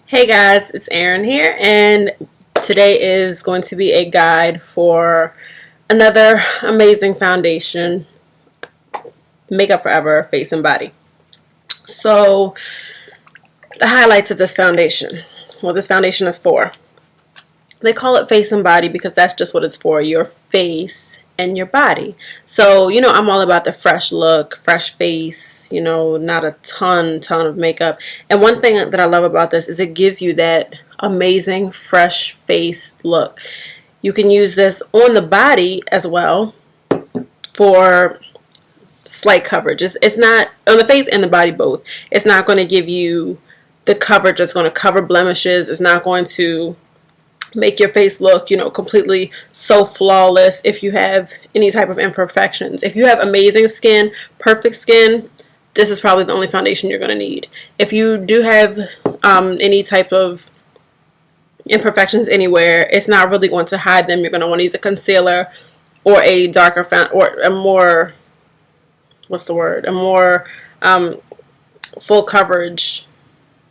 Hey guys, it's Erin here, and today is going to be a guide for another amazing foundation, Makeup Forever Face and Body. So, the highlights of this foundation. What this foundation is for. They call it face and body because that's just what it's for, your face and your body. So, I'm all about the fresh look, fresh face, not a ton of makeup. And one thing that I love about this is it gives you that amazing fresh face look. You can use this on the body as well for slight coverage. It's not on the face and the body both. It's not going to give you the coverage that's going to cover blemishes. It's not going to make your face look, completely so flawless if you have any type of imperfections. If you have amazing skin, perfect skin, this is probably the only foundation you're going to need. If you do have any type of imperfections anywhere, it's not really going to hide them. You're going to want to use a concealer or a darker or a more, a more full coverage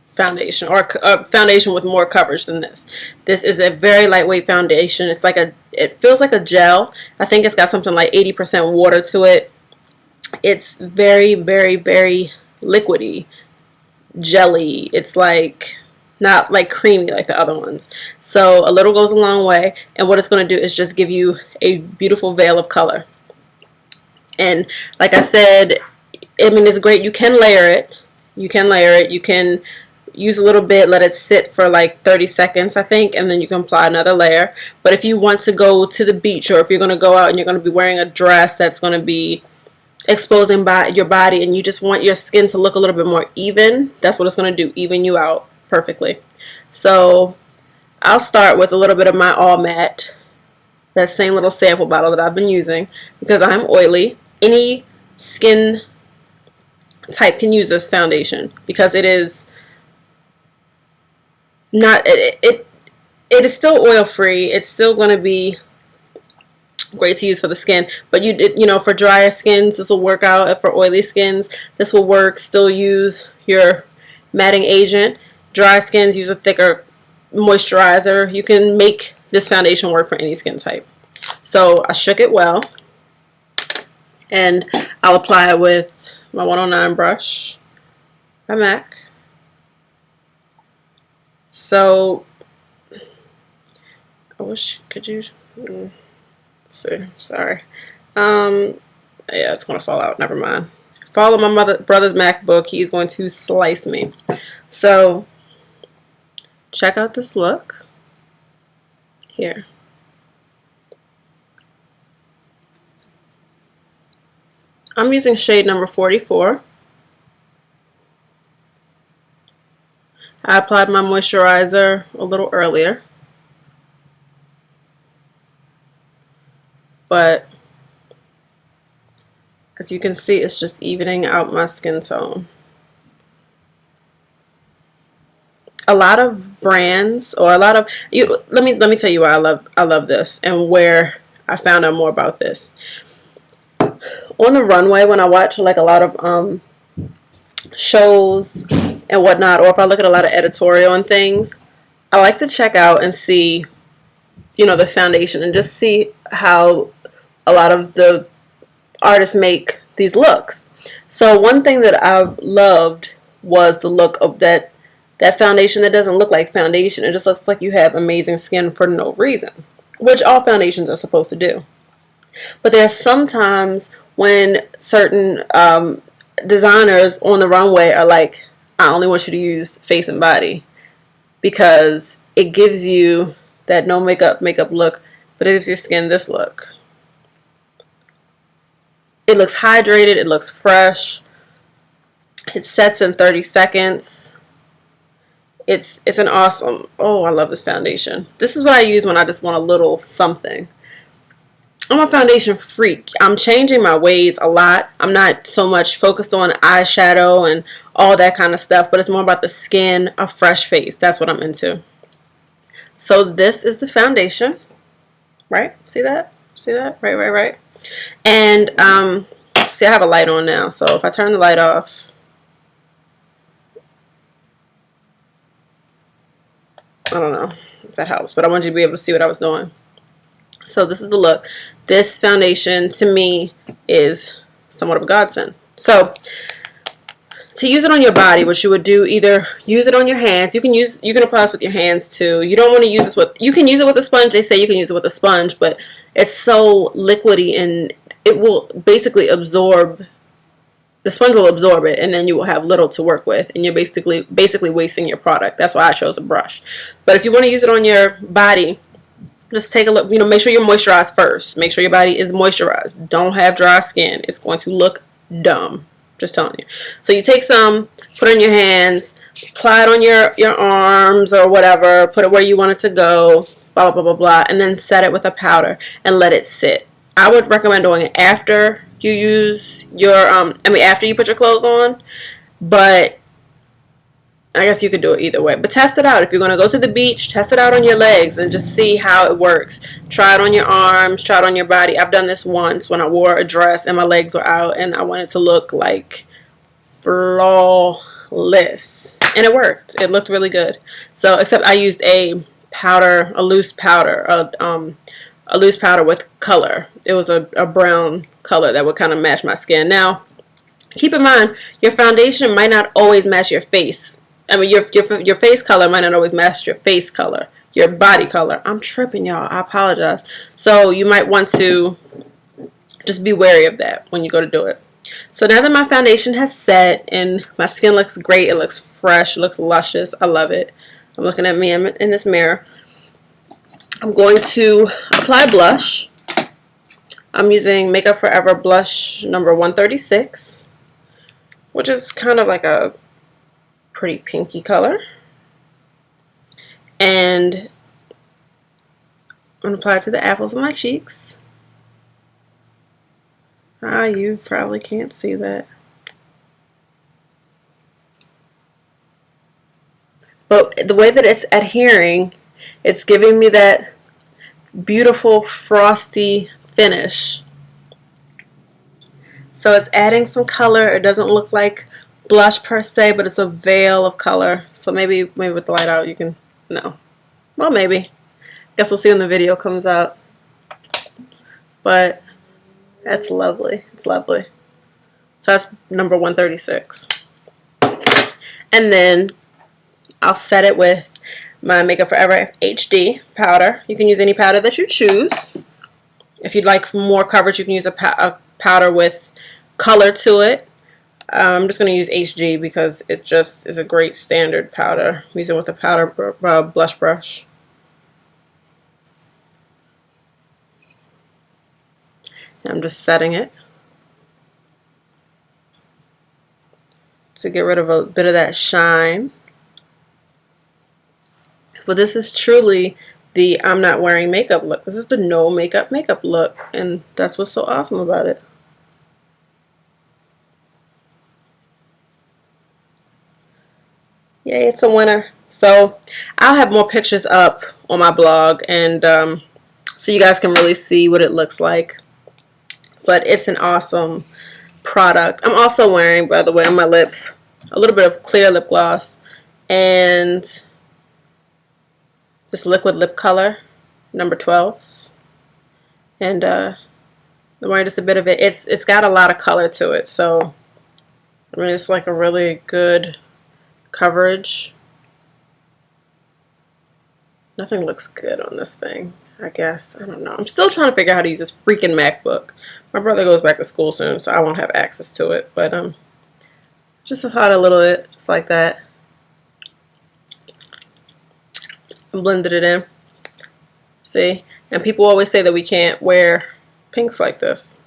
foundation, or a foundation with more coverage than this. This is a very lightweight foundation. It's like it feels like a gel. I think it's got something like 80% water to it. It's very, very, very liquidy, jelly. It's like not like creamy like the other ones. So a little goes a long way, and what it's going to do is just give you a beautiful veil of color. And like I said, I mean, it's great. You can layer it. You can use a little bit, let it sit for like 30 seconds, I think, and then you can apply another layer. But if you want to go to the beach, or if you're going to go out and you're going to be wearing a dress that's going to be exposing your body, and you just want your skin to look a little bit more even, that's what it's going to do, even you out perfectly. So I'll start with a little bit of my All Matte, that same little sample bottle that I've been using, because I'm oily. Any skin type can use this foundation because it is not it is still oil free. It's still going to be great to use for the skin, but for drier skins this will work out. For oily skins this will work. Still use your matting agent. Dry skins, use a thicker moisturizer. You can make this foundation work for any skin type. So I shook it well, and I'll apply it with my 109 brush by MAC. So I wish, could you let's see, sorry, yeah, it's gonna fall out, never mind. Follow my brother's MacBook, he's going to slice me. So check out this look here. I'm using shade number 44. I applied my moisturizer a little earlier, but as you can see, it's just evening out my skin tone. A lot of brands, or a lot of let me tell you why I love this and where I found out more about this. On the runway, when I watch like a lot of shows and whatnot, or if I look at a lot of editorial and things, I like to check out and see, the foundation, and just see how a lot of the artists make these looks. So one thing that I've loved was the look of that foundation that doesn't look like foundation. It just looks like you have amazing skin for no reason, which all foundations are supposed to do. But there's sometimes when certain designers on the runway are like, I only want you to use face and body, because it gives you that no makeup look, but it gives your skin this look. It looks hydrated, it looks fresh, it sets in 30 seconds. It's an awesome, oh, I love this foundation. This is what I use when I just want a little something. I'm a foundation freak. I'm changing my ways a lot. I'm not so much focused on eyeshadow and all that kind of stuff, but it's more about the skin, a fresh face. That's what I'm into. So this is the foundation, right? See that? See that? Right. And see, I have a light on now, so if I turn the light off, I don't know if that helps, but I want you to be able to see what I was doing. So this is the look. This foundation to me is somewhat of a godsend. So to use it on your body, what you would do, either use it on your hands. You can apply this with your hands too. You don't want to use this with, you can use it with a sponge. They say you can use it with a sponge, but it's so liquidy and it will basically absorb, the sponge will absorb it, and then you will have little to work with, and you're basically wasting your product. That's why I chose a brush. But if you want to use it on your body, just take a look, you know, make sure you're moisturized first. Make sure your body is moisturized. Don't have dry skin. It's going to look dumb. Just telling you. So you take some, put it in your hands, apply it on your arms or whatever, put it where you want it to go, blah, blah, blah, blah, and then set it with a powder and let it sit. I would recommend doing it after you use your, after you put your clothes on, but I guess you could do it either way. But test it out. If you're going to go to the beach, test it out on your legs and just see how it works. Try it on your arms, try it on your body. I've done this once when I wore a dress and my legs were out and I wanted to look like flawless. And it worked. It looked really good. So, except I used a powder, a loose powder with color. It was a brown color that would kind of match my skin. Now, keep in mind, your foundation might not always match your face. I mean, your face color might not always match your face color, your body color. I'm tripping, y'all. I apologize. So you might want to just be wary of that when you go to do it. So now that my foundation has set and my skin looks great, it looks fresh, it looks luscious. I love it. I'm looking at me in this mirror. I'm going to apply blush. I'm using Makeup Forever blush number 136, which is kind of like a pretty pinky color, and I'm going to apply it to the apples of my cheeks. You probably can't see that, but the way that it's adhering, it's giving me that beautiful frosty finish. So it's adding some color. It doesn't look like blush per se, but it's a veil of color. So maybe with the light out you can, no, well, maybe, guess we'll see when the video comes out. But that's lovely. It's lovely. So that's number 136, and then I'll set it with my Makeup Forever HD powder. You can use any powder that you choose. If you'd like more coverage, you can use a powder with color to it. I'm just going to use HG because it just is a great standard powder. I'm using it with a powder blush brush. And I'm just setting it to get rid of a bit of that shine. But this is truly the I'm not wearing makeup look. This is the no makeup look, and that's what's so awesome about it. Yay, it's a winner. So I'll have more pictures up on my blog, and so you guys can really see what it looks like. But it's an awesome product. I'm also wearing, by the way, on my lips, a little bit of clear lip gloss and this liquid lip color, number 12. And I'm wearing just a bit of it. It's got a lot of color to it, so I mean, it's like a really good coverage. Nothing looks good on this thing, I guess. I don't know. I'm still trying to figure out how to use this freaking MacBook. My brother goes back to school soon, so I won't have access to it. But just apply a little bit, just like that. And blended it in. See? And people always say that we can't wear pinks like this.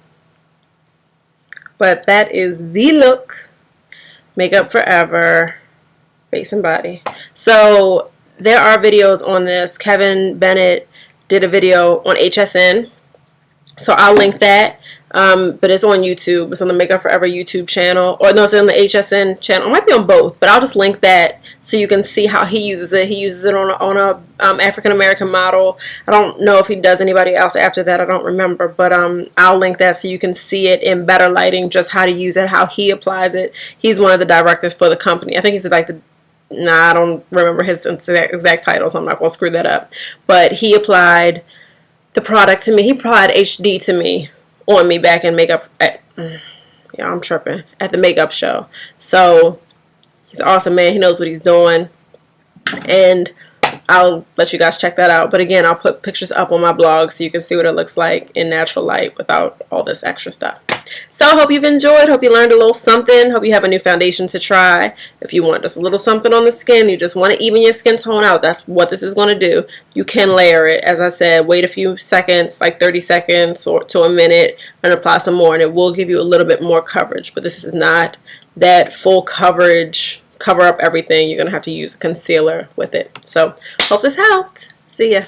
But that is the look. Makeup Forever face and body. So there are videos on this. Kevin Bennett did a video on HSN, so I'll link that. But it's on YouTube. It's on the Makeup Forever YouTube channel, or no, it's on the HSN channel. It might be on both, but I'll just link that so you can see how he uses it. He uses it on a African American model. I don't know if he does anybody else after that. I don't remember, but I'll link that so you can see it in better lighting, just how to use it, how he applies it. He's one of the directors for the company. I think he's like the I don't remember his exact title, so I'm not going to screw that up. But he applied the product to me. He applied HD to me, on me back in makeup. Yeah, I'm tripping. At the makeup show. So he's an awesome man. He knows what he's doing. And I'll let you guys check that out. But again, I'll put pictures up on my blog so you can see what it looks like in natural light without all this extra stuff. So I hope you've enjoyed. Hope you learned a little something. Hope you have a new foundation to try. If you want just a little something on the skin, you just want to even your skin tone out, that's what this is going to do. You can layer it. As I said, wait a few seconds, like 30 seconds or to a minute, and apply some more, and it will give you a little bit more coverage. But this is not that full coverage, cover up everything. You're going to have to use a concealer with it. So hope this helped. See ya.